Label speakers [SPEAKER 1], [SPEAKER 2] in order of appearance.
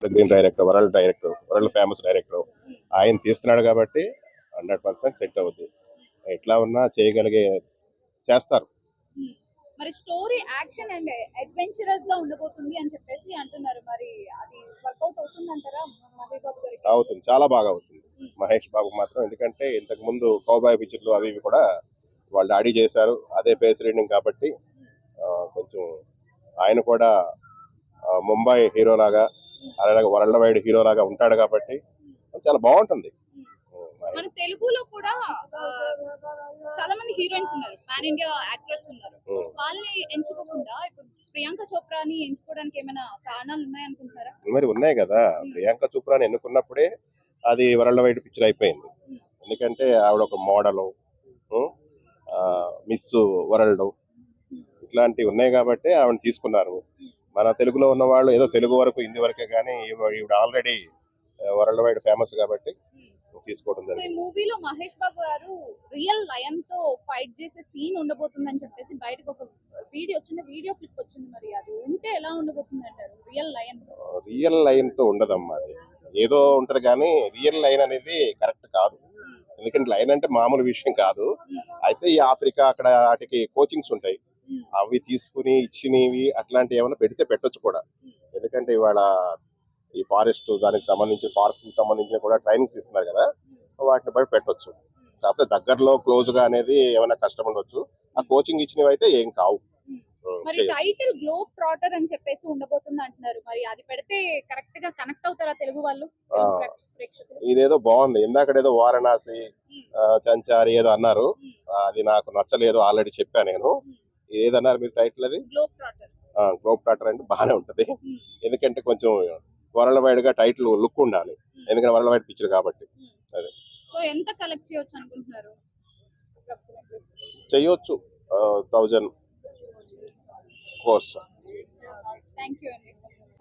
[SPEAKER 1] Green director, world famous director. ఆయన తీస్తున్నాడు కాబట్టి 100% సెట్ అవుద్ది. ఎట్లా ఉన్నా చేయగలిగే చేస్తారు.
[SPEAKER 2] మరి స్టోరీ యాక్షన్ అండ్ అడ్వెంచరస్ గా ఉండబోతుంది అని చెప్పేసి అంటున్నారు. మరి అది వర్కౌట్ అవుతుంది అంటారా మహేష్ బాబు గారికి?
[SPEAKER 1] అవుతుంది, చాలా బాగా అవుతుంది మహేష్ బాబు మాత్రం. ఎందుకంటే ఇంతకు ముందు కౌబాయ్ పిక్చర్లు అవి ఇవి కూడా వాళ్ళు డాడీ చేశారు, అదే ఫేస్ రీడింగ్ కాబట్టి కొంచెం ఆయన కూడా ముంబై హీరో లాగా, అలాగే వరల్డ్ వైడ్ హీరో లాగా ఉంటాడు కాబట్టి చాలా బాగుంటుంది.
[SPEAKER 2] మన తెలుగులో కూడా చాలా మంది హీరోయిన్స్ ఉన్నారు, పాన్ ఇండియా యాక్టర్స్ ఉన్నారు. వాళ్ళని ఎంచుకోకుండా ఇప్పుడు ప్రియాంక చోప్రాని ఎంచుకోవడానికి ఏమైనా కారణాలు ఉన్నాయనుకుంటారా?
[SPEAKER 1] మరి ఉన్నాయి కదా, ప్రియాంక చోప్రాని ఎన్నుకున్నప్పుడే అది వరల్డ్ వైడ్ పిక్చర్ అయిపోయింది. ఎందుకంటే ఆవిడ ఒక మోడల్, మిస్ వరల్డ్ ఇట్లాంటివి ఉన్నాయి కాబట్టి ఆవిడ తీసుకున్నారు. మన తెలుగులో ఉన్న వాళ్ళు ఏదో తెలుగు వరకు హిందీ వరకే, కానీ ఈవిడ ఆల్రెడీ వరల్డ్ వైడ్ ఫేమస్ కాబట్టి తీసుకోవడం జరిగింది.
[SPEAKER 2] మూవీలో మహేష్ బాబు గారు రియల్ లయన్ తో ఫైట్ చేసే సీన్ ఉండబోతుందని చెప్పేసి బయటకు ఒక వీడియో క్లిప్ వచ్చింది. మరి అది ఉంటే ఎలా ఉండబోతుంది అంటారు?
[SPEAKER 1] రియల్ లైన్ తో ఉండదమ్మా, అది ఏదో ఉంటది కానీ రియల్ లైన్ అనేది కరెక్ట్ కాదు. ఎందుకంటే లైన్ అంటే మామూలు విషయం కాదు. అయితే ఈ ఆఫ్రికా అక్కడ వాటికి కోచింగ్స్ ఉంటాయి, అవి తీసుకుని ఇచ్చినవి అట్లాంటివి ఏమైనా పెడితే పెట్టొచ్చు కూడా. ఎందుకంటే ఇవాళ ఈ ఫారెస్ట్ దానికి సంబంధించి పార్క్ సంబంధించిన కూడా ట్రైనింగ్స్ ఇస్తున్నారు కదా, వాటిని బట్టి పెట్టొచ్చు. కాకపోతే దగ్గరలో క్లోజ్ గా అనేది ఏమైనా కష్టం ఉండొచ్చు. ఆ కోచింగ్ ఇచ్చినవి అయితే ఏం కావు.
[SPEAKER 2] మరి టైటిల్ గ్లోబ్ ట్రాటర్ అని చెప్పేసి ఉండబోతుంది అంటున్నారు. మరి అది పెడితే కరెక్ట్ గా కనెక్ట్ అవుతారా తెలుగు వాళ్ళు?
[SPEAKER 1] ఇదేదో బాగుంది. ఇందాకడేదో వారణాసి, సంచారి ఏదో అన్నారు, అది నాకు నచ్చలేదు. ఆల్రెడీ చెప్పా నేను. ఏదన్నారు మీరు టైటిల్? అది గ్లోబ్ ట్రాటర్ అంటే బాగానే ఉంటది. ఎందుకంటే కొంచెం వరల్డ్ వైడ్ గా టైటిల్ లుక్ ఉండాలి, ఎందుకంటే వరల్డ్ వైడ్ పిక్చర్ కాబట్టి. అదే
[SPEAKER 2] సో ఎంత కలెక్ట్ చేయొచ్చు అనుకుంటున్నారు?
[SPEAKER 1] చేయొచ్చు 1000 కోర్స్.
[SPEAKER 2] థ్యాంక్ యూ అండి.